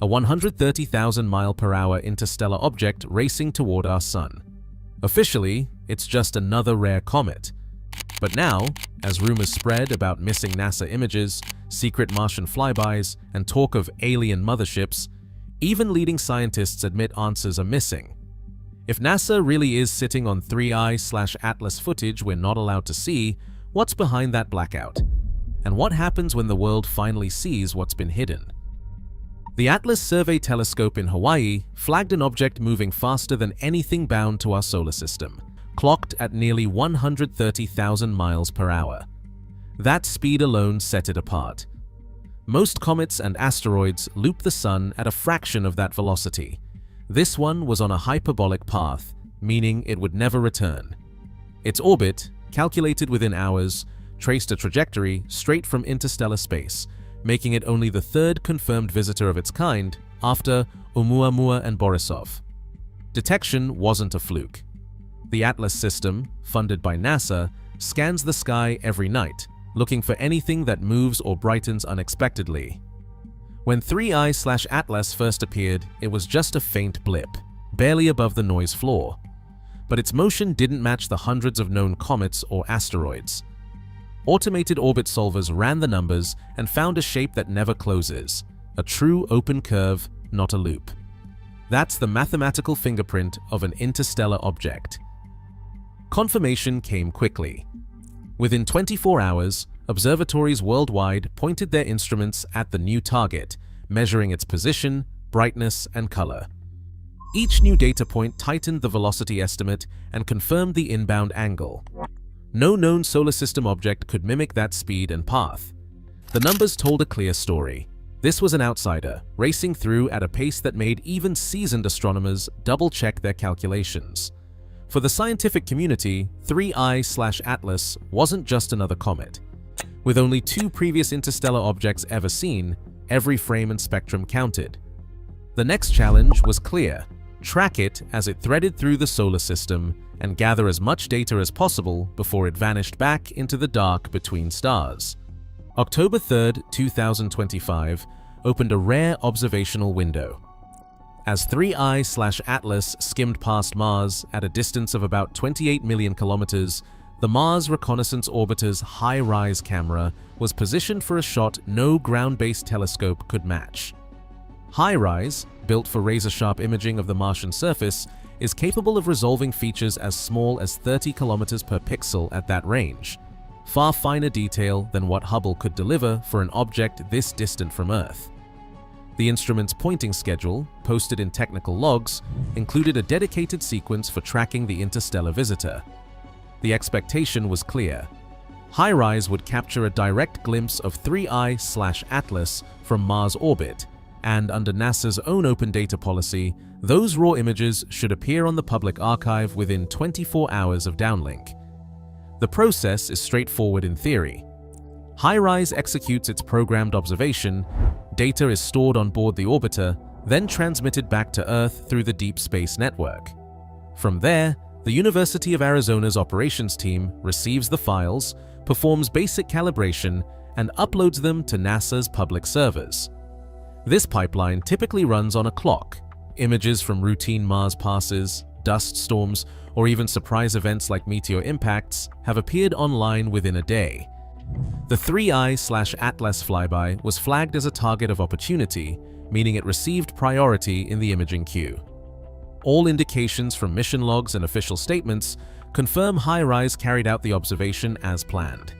a 130,000 mile/hour interstellar object racing toward our Sun. Officially, it's just another rare comet. But now, as rumors spread about missing NASA images, secret Martian flybys, and talk of alien motherships, even leading scientists admit answers are missing. If NASA really is sitting on 3I/Atlas footage we're not allowed to see, what's behind that blackout? And what happens when the world finally sees what's been hidden? The Atlas Survey Telescope in Hawaii flagged an object moving faster than anything bound to our solar system, clocked at nearly 130,000 miles/hour. That speed alone set it apart. Most comets and asteroids loop the Sun at a fraction of that velocity. This one was on a hyperbolic path, meaning it would never return. Its orbit, calculated within hours, traced a trajectory straight from interstellar space, making it only the third confirmed visitor of its kind after Oumuamua and Borisov. Detection wasn't a fluke. The Atlas system, funded by NASA, scans the sky every night, looking for anything that moves or brightens unexpectedly. When 3I/Atlas first appeared, it was just a faint blip, barely above the noise floor. But its motion didn't match the hundreds of known comets or asteroids. Automated orbit solvers ran the numbers and found a shape that never closes, a true open curve, not a loop. That's the mathematical fingerprint of an interstellar object. Confirmation came quickly. Within 24 hours, observatories worldwide pointed their instruments at the new target, measuring its position, brightness, and color. Each new data point tightened the velocity estimate and confirmed the inbound angle. No known solar system object could mimic that speed and path. The numbers told a clear story. This was an outsider, racing through at a pace that made even seasoned astronomers double-check their calculations. For the scientific community, 3I/Atlas wasn't just another comet. With only 2 previous interstellar objects ever seen, every frame and spectrum counted. The next challenge was clear: track it as it threaded through the solar system and gather as much data as possible before it vanished back into the dark between stars. October 3, 2025 opened a rare observational window. As 3I/Atlas skimmed past Mars at a distance of about 28 million kilometers, the Mars Reconnaissance Orbiter's high-rise camera was positioned for a shot no ground-based telescope could match. High-rise, built for razor-sharp imaging of the Martian surface, is capable of resolving features as small as 30 kilometers per pixel at that range, far finer detail than what Hubble could deliver for an object this distant from Earth. The instrument's pointing schedule, posted in technical logs, included a dedicated sequence for tracking the interstellar visitor. The expectation was clear. HiRISE would capture a direct glimpse of 3I/Atlas from Mars orbit, and under NASA's own open data policy, those raw images should appear on the public archive within 24 hours of downlink. The process is straightforward in theory. HiRISE executes its programmed observation, data is stored on board the orbiter, then transmitted back to Earth through the Deep Space Network. From there, the University of Arizona's operations team receives the files, performs basic calibration, and uploads them to NASA's public servers. This pipeline typically runs on a clock. Images from routine Mars passes, dust storms, or even surprise events like meteor impacts have appeared online within a day. The 3I/Atlas flyby was flagged as a target of opportunity, meaning it received priority in the imaging queue. All indications from mission logs and official statements confirm HiRISE carried out the observation as planned.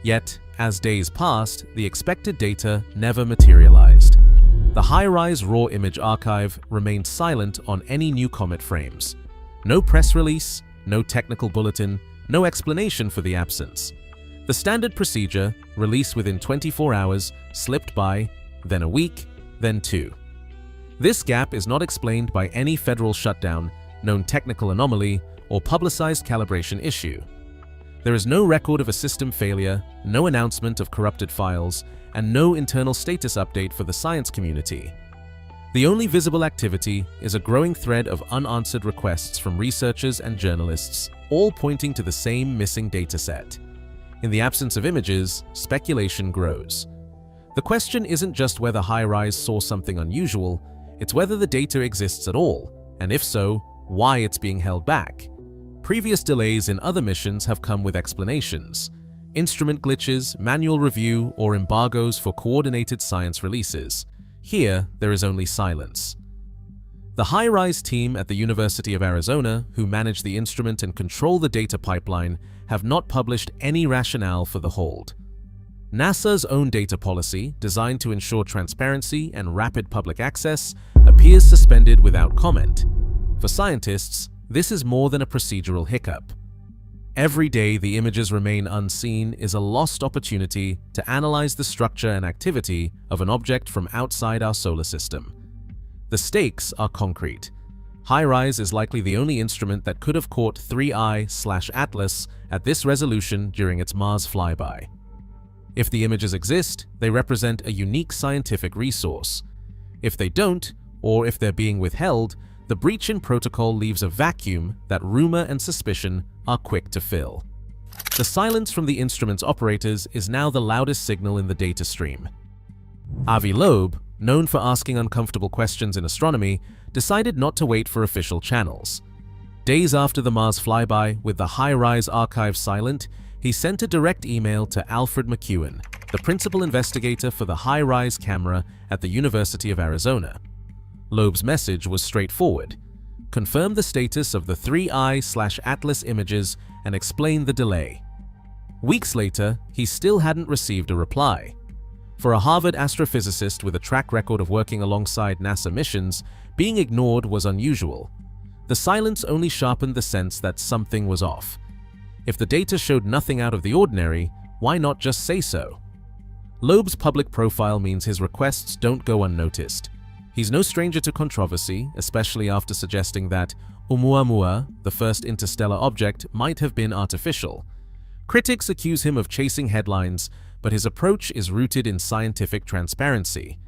Yet, as days passed, the expected data never materialized. The HiRISE raw image archive remained silent on any new comet frames. No press release, no technical bulletin, no explanation for the absence. The standard procedure, release within 24 hours, slipped by, then a week, then 2. This gap is not explained by any federal shutdown, known technical anomaly, or publicized calibration issue. There is no record of a system failure, no announcement of corrupted files, and no internal status update for the science community. The only visible activity is a growing thread of unanswered requests from researchers and journalists, all pointing to the same missing dataset. In the absence of images, speculation grows. The question isn't just whether HiRISE saw something unusual, it's whether the data exists at all, and if so, why it's being held back. Previous delays in other missions have come with explanations: instrument glitches, manual review, or embargoes for coordinated science releases. Here, there is only silence. The HiRISE team at the University of Arizona, who manage the instrument and control the data pipeline, have not published any rationale for the hold. NASA's own data policy, designed to ensure transparency and rapid public access, appears suspended without comment. For scientists, this is more than a procedural hiccup. Every day the images remain unseen is a lost opportunity to analyze the structure and activity of an object from outside our solar system. The stakes are concrete. HiRISE is likely the only instrument that could have caught 3I/ATLAS at this resolution during its Mars flyby. If the images exist, they represent a unique scientific resource. If they don't, or if they're being withheld, the breach in protocol leaves a vacuum that rumor and suspicion are quick to fill. The silence from the instrument's operators is now the loudest signal in the data stream. Avi Loeb, known for asking uncomfortable questions in astronomy, decided not to wait for official channels. Days after the Mars flyby, with the HiRISE archive silent, he sent a direct email to Alfred McEwen, the principal investigator for the HiRISE camera at the University of Arizona. Loeb's message was straightforward: confirm the status of the 3I/ATLAS images and explain the delay. Weeks later, he still hadn't received a reply. For a Harvard astrophysicist with a track record of working alongside NASA missions, being ignored was unusual. The silence only sharpened the sense that something was off. If the data showed nothing out of the ordinary, why not just say so? Loeb's public profile means his requests don't go unnoticed. He's no stranger to controversy, especially after suggesting that Oumuamua, the first interstellar object, might have been artificial. Critics accuse him of chasing headlines, but his approach is rooted in scientific transparency.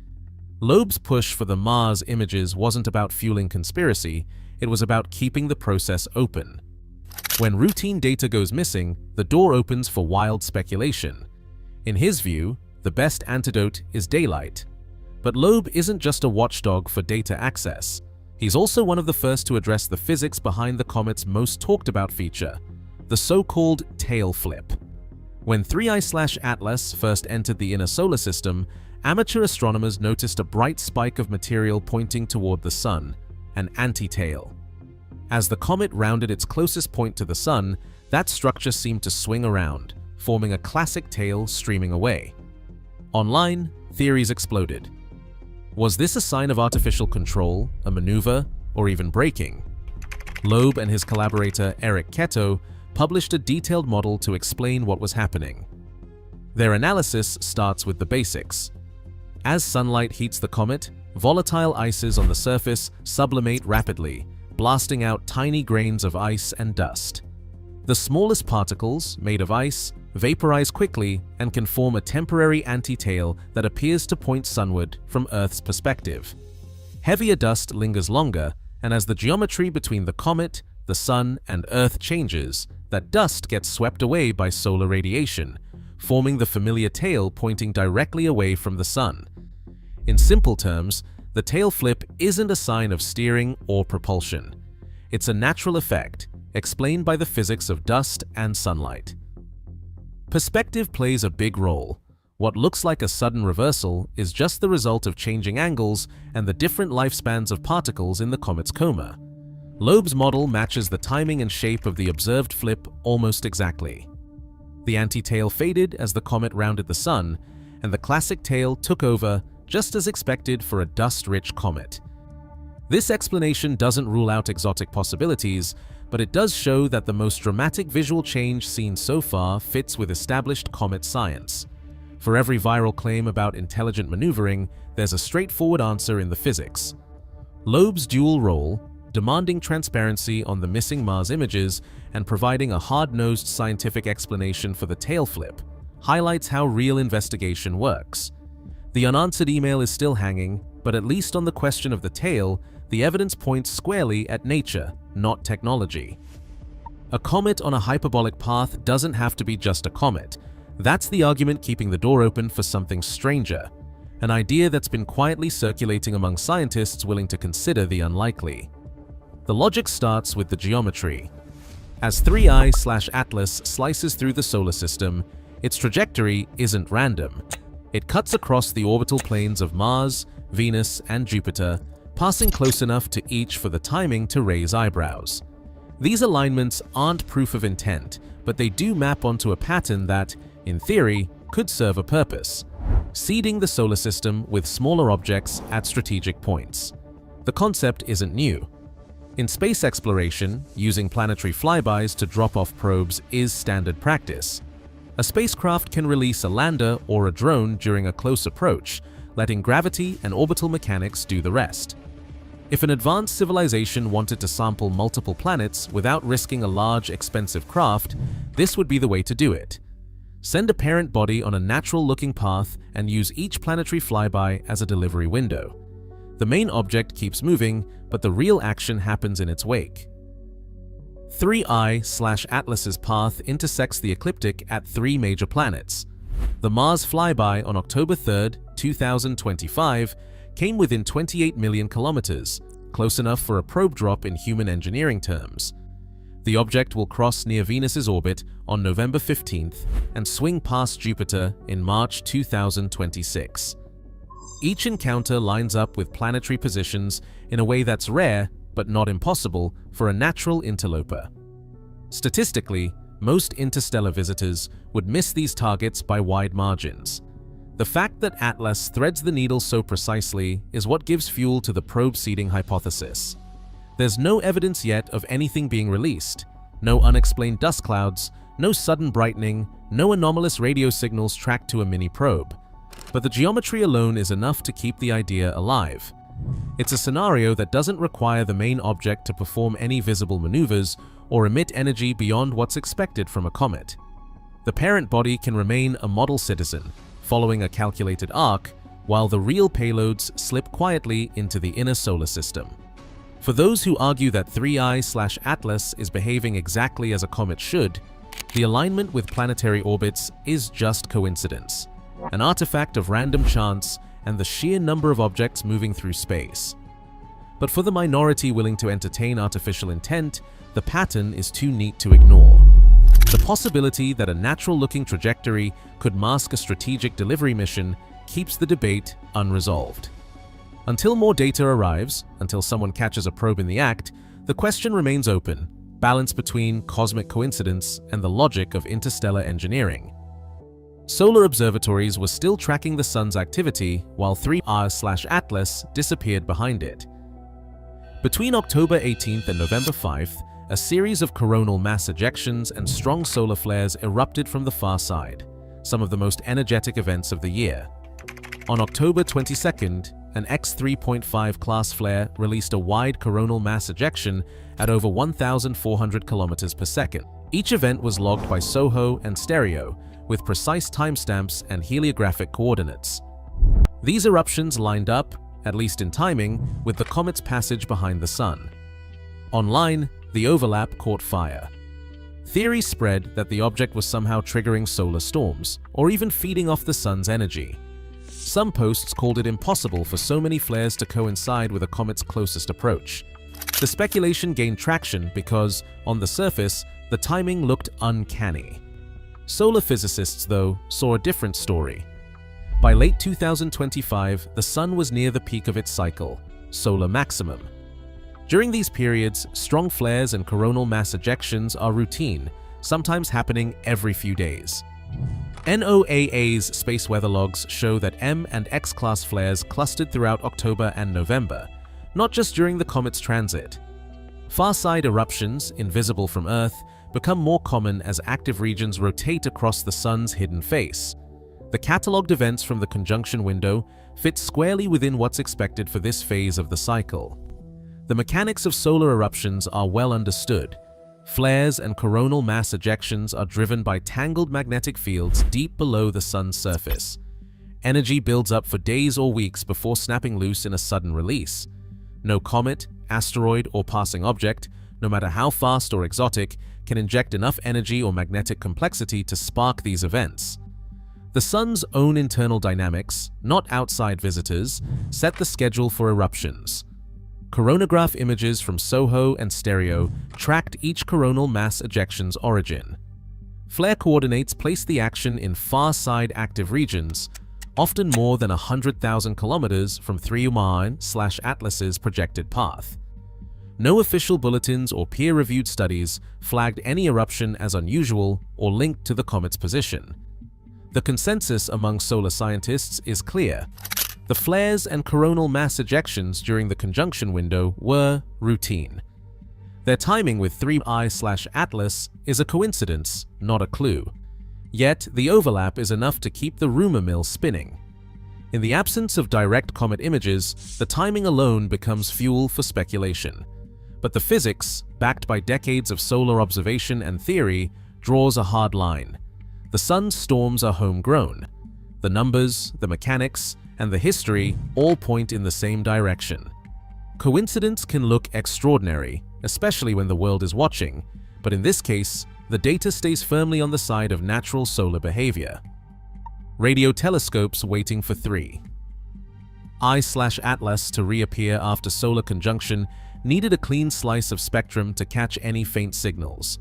Loeb's push for the Mars images wasn't about fueling conspiracy, it was about keeping the process open. When routine data goes missing, the door opens for wild speculation. In his view, the best antidote is daylight. But Loeb isn't just a watchdog for data access. He's also one of the first to address the physics behind the comet's most talked about feature, the so-called tail flip. When 3I/ATLAS first entered the inner solar system, amateur astronomers noticed a bright spike of material pointing toward the Sun, an anti-tail. As the comet rounded its closest point to the Sun, that structure seemed to swing around, forming a classic tail streaming away. Online, theories exploded. Was this a sign of artificial control, a maneuver, or even braking? Loeb and his collaborator Eric Keto published a detailed model to explain what was happening. Their analysis starts with the basics. As sunlight heats the comet, volatile ices on the surface sublimate rapidly, blasting out tiny grains of ice and dust. The smallest particles, made of ice, vaporize quickly and can form a temporary anti-tail that appears to point sunward from Earth's perspective. Heavier dust lingers longer, and as the geometry between the comet, the Sun, and Earth changes, that dust gets swept away by solar radiation, forming the familiar tail pointing directly away from the Sun. In simple terms, the tail flip isn't a sign of steering or propulsion. It's a natural effect, explained by the physics of dust and sunlight. Perspective plays a big role. What looks like a sudden reversal is just the result of changing angles and the different lifespans of particles in the comet's coma. Loeb's model matches the timing and shape of the observed flip almost exactly. The anti-tail faded as the comet rounded the Sun, and the classic tail took over, just as expected for a dust-rich comet. This explanation doesn't rule out exotic possibilities, but it does show that the most dramatic visual change seen so far fits with established comet science. For every viral claim about intelligent maneuvering, there's a straightforward answer in the physics. Loeb's dual role, demanding transparency on the missing Mars images and providing a hard-nosed scientific explanation for the tail flip, highlights how real investigation works. The unanswered email is still hanging, but at least on the question of the tail, the evidence points squarely at nature, not technology. A comet on a hyperbolic path doesn't have to be just a comet. That's the argument keeping the door open for something stranger. an idea that's been quietly circulating among scientists willing to consider the unlikely. The logic starts with the geometry. As 3I/ATLAS slices through the solar system, its trajectory isn't random. It cuts across the orbital planes of Mars, Venus, and Jupiter, passing close enough to each for the timing to raise eyebrows. These alignments aren't proof of intent, but they do map onto a pattern that, in theory, could serve a purpose: seeding the solar system with smaller objects at strategic points. The concept isn't new. In space exploration, using planetary flybys to drop off probes is standard practice. A spacecraft can release a lander or a drone during a close approach, letting gravity and orbital mechanics do the rest. If an advanced civilization wanted to sample multiple planets without risking a large, expensive craft, this would be the way to do it. Send a parent body on a natural-looking path and use each planetary flyby as a delivery window. The main object keeps moving, but the real action happens in its wake. 3I/ATLAS's path intersects the ecliptic at 3 major planets. The Mars flyby on October 3, 2025, came within 28 million kilometers, close enough for a probe drop in human engineering terms. The object will cross near Venus's orbit on November 15th and swing past Jupiter in March 2026. Each encounter lines up with planetary positions in a way that's rare but not impossible for a natural interloper. Statistically, most interstellar visitors would miss these targets by wide margins. The fact that ATLAS threads the needle so precisely is what gives fuel to the probe seeding hypothesis. There's no evidence yet of anything being released, no unexplained dust clouds, no sudden brightening, no anomalous radio signals tracked to a mini probe. But the geometry alone is enough to keep the idea alive. It's a scenario that doesn't require the main object to perform any visible maneuvers or emit energy beyond what's expected from a comet. The parent body can remain a model citizen, following a calculated arc, while the real payloads slip quietly into the inner solar system. For those who argue that 3I/ATLAS is behaving exactly as a comet should, the alignment with planetary orbits is just coincidence, an artifact of random chance and the sheer number of objects moving through space. But for the minority willing to entertain artificial intent, the pattern is too neat to ignore. The possibility that a natural-looking trajectory could mask a strategic delivery mission keeps the debate unresolved. Until more data arrives, until someone catches a probe in the act, the question remains open, balanced between cosmic coincidence and the logic of interstellar engineering. Solar observatories were still tracking the sun's activity while 3I/ATLAS disappeared behind it. Between October 18th and November 5th, a series of coronal mass ejections and strong solar flares erupted from the far side, some of the most energetic events of the year. On October 22nd, an X-3.5 class flare released a wide coronal mass ejection at over 1,400 kilometers per second. Each event was logged by SOHO and Stereo, with precise timestamps and heliographic coordinates. These eruptions lined up, at least in timing, with the comet's passage behind the sun. Online, the overlap caught fire. Theories spread that the object was somehow triggering solar storms, or even feeding off the sun's energy. Some posts called it impossible for so many flares to coincide with a comet's closest approach. The speculation gained traction because, on the surface, the timing looked uncanny. Solar physicists, though, saw a different story. By late 2025, the sun was near the peak of its cycle, solar maximum. During these periods, strong flares and coronal mass ejections are routine, sometimes happening every few days. NOAA's space weather logs show that M and X-class flares clustered throughout October and November, not just during the comet's transit. Far-side eruptions, invisible from Earth, become more common as active regions rotate across the sun's hidden face. The catalogued events from the conjunction window fit squarely within what's expected for this phase of the cycle. The mechanics of solar eruptions are well understood. Flares and coronal mass ejections are driven by tangled magnetic fields deep below the sun's surface. Energy builds up for days or weeks before snapping loose in a sudden release. No comet, asteroid, or passing object, no matter how fast or exotic, can inject enough energy or magnetic complexity to spark these events. The sun's own internal dynamics, not outside visitors, set the schedule for eruptions. Coronagraph images from SOHO and Stereo tracked each coronal mass ejection's origin. Flare coordinates placed the action in far-side active regions, often more than 100,000 kilometers from 3IATLAS's projected path. No official bulletins or peer-reviewed studies flagged any eruption as unusual or linked to the comet's position. The consensus among solar scientists is clear. The flares and coronal mass ejections during the conjunction window were routine. Their timing with 3I/Atlas is a coincidence, not a clue. Yet, the overlap is enough to keep the rumor mill spinning. In the absence of direct comet images, the timing alone becomes fuel for speculation. But the physics, backed by decades of solar observation and theory, draws a hard line. The sun's storms are homegrown. The numbers, the mechanics, and the history all point in the same direction. Coincidence can look extraordinary, especially when the world is watching, but in this case, the data stays firmly on the side of natural solar behavior. Radio telescopes waiting for 3I/Atlas to reappear after solar conjunction needed a clean slice of spectrum to catch any faint signals.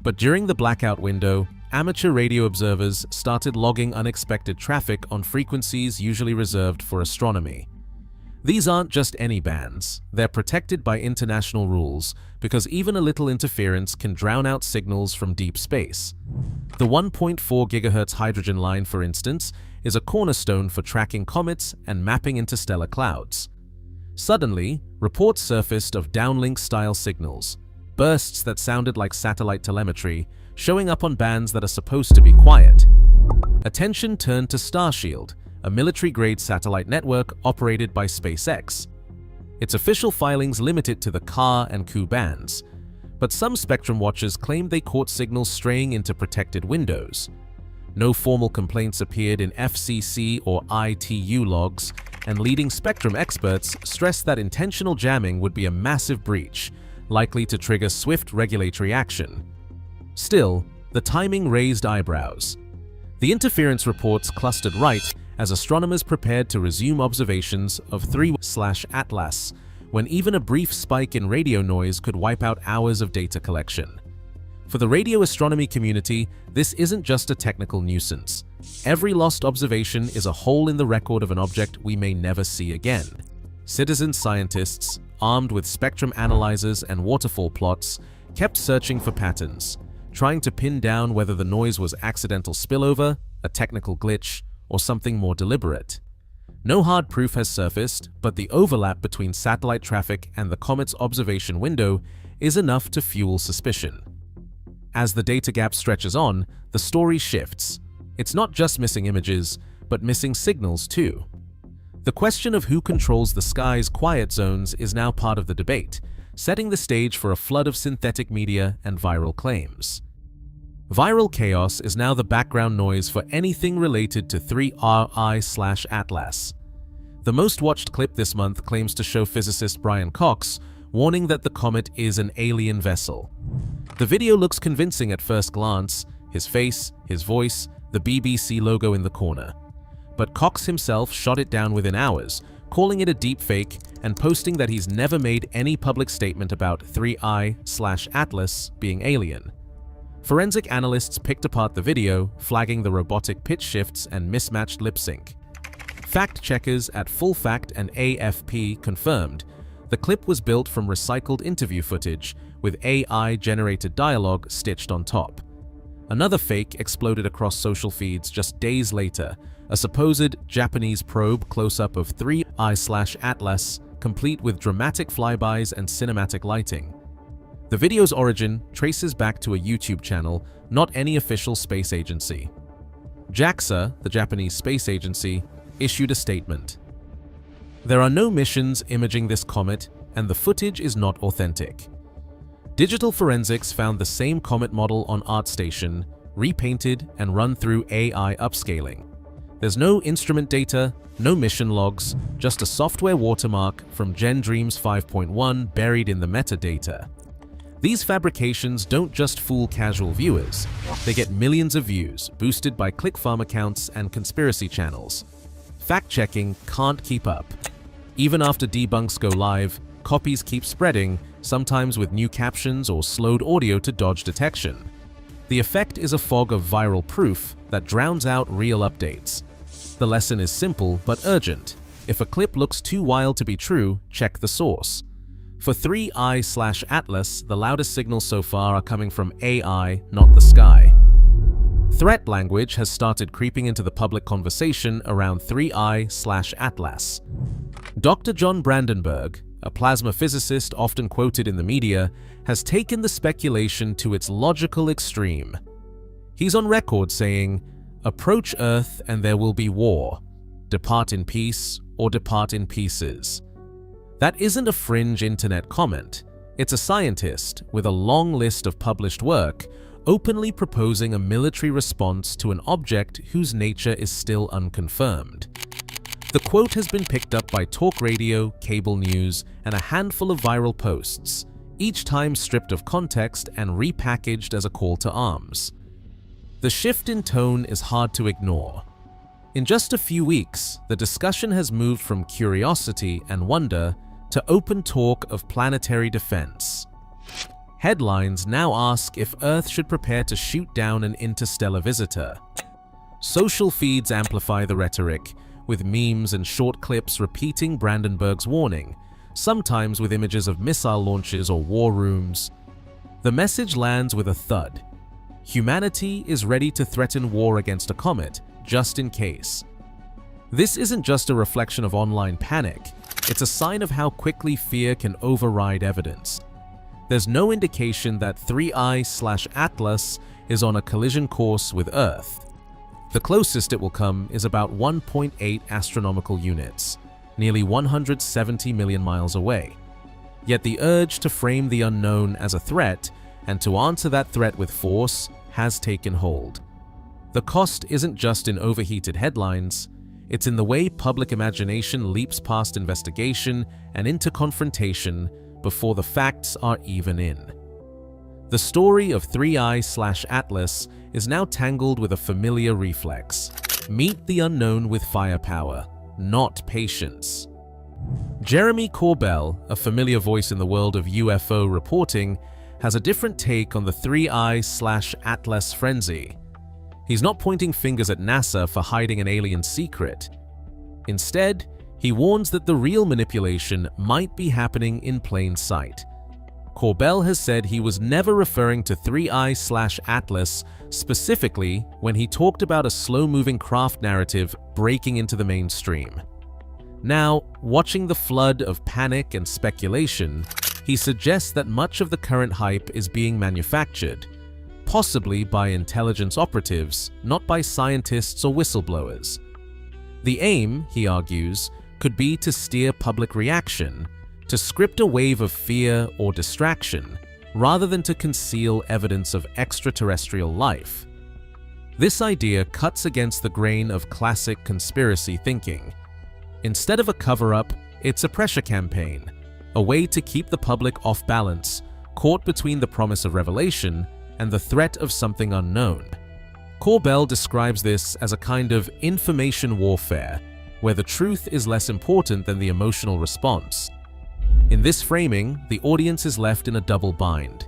But during the blackout window, amateur radio observers started logging unexpected traffic on frequencies usually reserved for astronomy. These aren't just any bands, they're protected by international rules because even a little interference can drown out signals from deep space. The 1.4 GHz hydrogen line, for instance, is a cornerstone for tracking comets and mapping interstellar clouds. Suddenly, reports surfaced of downlink-style signals, bursts that sounded like satellite telemetry, showing up on bands that are supposed to be quiet. Attention turned to Starshield, a military-grade satellite network operated by SpaceX. Its official filings limit it to the Ka and Ku bands, but some spectrum watchers claimed they caught signals straying into protected windows. No formal complaints appeared in FCC or ITU logs, and leading spectrum experts stressed that intentional jamming would be a massive breach, likely to trigger swift regulatory action. Still, the timing raised eyebrows. The interference reports clustered right as astronomers prepared to resume observations of 3I/Atlas, when even a brief spike in radio noise could wipe out hours of data collection. For the radio astronomy community, this isn't just a technical nuisance. Every lost observation is a hole in the record of an object we may never see again. Citizen scientists, armed with spectrum analyzers and waterfall plots, kept searching for patterns, trying to pin down whether the noise was accidental spillover, a technical glitch, or something more deliberate. No hard proof has surfaced, but the overlap between satellite traffic and the comet's observation window is enough to fuel suspicion. As the data gap stretches on, the story shifts. It's not just missing images, but missing signals too. The question of who controls the sky's quiet zones is now part of the debate, setting the stage for a flood of synthetic media and viral claims. Viral chaos is now the background noise for anything related to 3I/Atlas. The most watched clip this month claims to show physicist Brian Cox warning that the comet is an alien vessel. The video looks convincing at first glance, his face, his voice, the BBC logo in the corner. But Cox himself shot it down within hours, calling it a deepfake and posting that he's never made any public statement about 3I/Atlas being alien. Forensic analysts picked apart the video, flagging the robotic pitch shifts and mismatched lip sync. Fact checkers at Full Fact and AFP confirmed the clip was built from recycled interview footage, with AI-generated dialogue stitched on top. Another fake exploded across social feeds just days later, a supposed Japanese probe close-up of 3I/Atlas, complete with dramatic flybys and cinematic lighting. The video's origin traces back to a YouTube channel, not any official space agency. JAXA, the Japanese space agency, issued a statement. There are no missions imaging this comet, and the footage is not authentic. Digital forensics found the same comet model on ArtStation, repainted and run through AI upscaling. There's no instrument data, no mission logs, just a software watermark from GenDreams 5.1 buried in the metadata. These fabrications don't just fool casual viewers, they get millions of views, boosted by click-farm accounts and conspiracy channels. Fact-checking can't keep up. Even after debunks go live, copies keep spreading, sometimes with new captions or slowed audio to dodge detection. The effect is a fog of viral proof that drowns out real updates. The lesson is simple but urgent. If a clip looks too wild to be true, check the source. For 3IATLAS, the loudest signals so far are coming from AI, not the sky. Threat language has started creeping into the public conversation around 3IATLAS. Dr. John Brandenburg, a plasma physicist often quoted in the media, has taken the speculation to its logical extreme. He's on record saying, "Approach Earth and there will be war. Depart in peace or depart in pieces." That isn't a fringe internet comment. It's a scientist with a long list of published work openly proposing a military response to an object whose nature is still unconfirmed. The quote has been picked up by talk radio, cable news, and a handful of viral posts, each time stripped of context and repackaged as a call to arms. The shift in tone is hard to ignore. In just a few weeks, the discussion has moved from curiosity and wonder to open talk of planetary defense. Headlines now ask if Earth should prepare to shoot down an interstellar visitor. Social feeds amplify the rhetoric, with memes and short clips repeating Brandenburg's warning, sometimes with images of missile launches or war rooms. The message lands with a thud. Humanity is ready to threaten war against a comet, just in case. This isn't just a reflection of online panic, it's a sign of how quickly fear can override evidence. There's no indication that 3I/Atlas is on a collision course with Earth. The closest it will come is about 1.8 astronomical units, nearly 170 million miles away. Yet the urge to frame the unknown as a threat and to answer that threat with force has taken hold. The cost isn't just in overheated headlines, it's in the way public imagination leaps past investigation and into confrontation before the facts are even in. The story of 3I/Atlas is now tangled with a familiar reflex. Meet the unknown with firepower, not patience. Jeremy Corbell, a familiar voice in the world of UFO reporting, has a different take on the 3I/Atlas frenzy. He's not pointing fingers at NASA for hiding an alien secret. Instead, he warns that the real manipulation might be happening in plain sight. Corbell has said he was never referring to 3I/Atlas specifically when he talked about a slow-moving craft narrative breaking into the mainstream. Now, watching the flood of panic and speculation, he suggests that much of the current hype is being manufactured, possibly by intelligence operatives, not by scientists or whistleblowers. The aim, he argues, could be to steer public reaction, to script a wave of fear or distraction, rather than to conceal evidence of extraterrestrial life. This idea cuts against the grain of classic conspiracy thinking. Instead of a cover-up, it's a pressure campaign, a way to keep the public off balance, caught between the promise of revelation and the threat of something unknown. Corbell describes this as a kind of information warfare, where the truth is less important than the emotional response. In this framing, the audience is left in a double bind.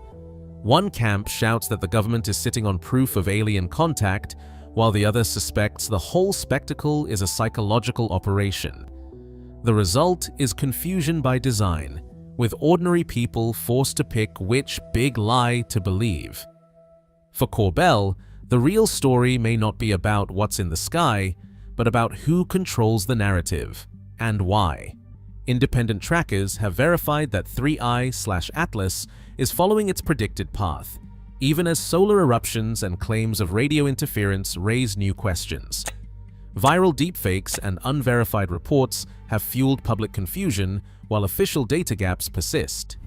One camp shouts that the government is sitting on proof of alien contact, while the other suspects the whole spectacle is a psychological operation. The result is confusion by design, with ordinary people forced to pick which big lie to believe. For Corbell, the real story may not be about what's in the sky, but about who controls the narrative, and why. Independent trackers have verified that 3I/Atlas is following its predicted path, even as solar eruptions and claims of radio interference raise new questions. Viral deepfakes and unverified reports have fueled public confusion, while official data gaps persist.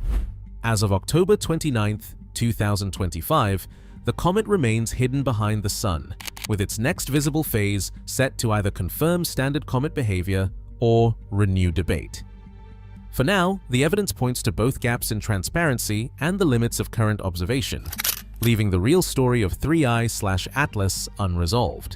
As of October 29, 2025, the comet remains hidden behind the Sun, with its next visible phase set to either confirm standard comet behavior or renew debate. For now, the evidence points to both gaps in transparency and the limits of current observation, leaving the real story of 3I/Atlas unresolved.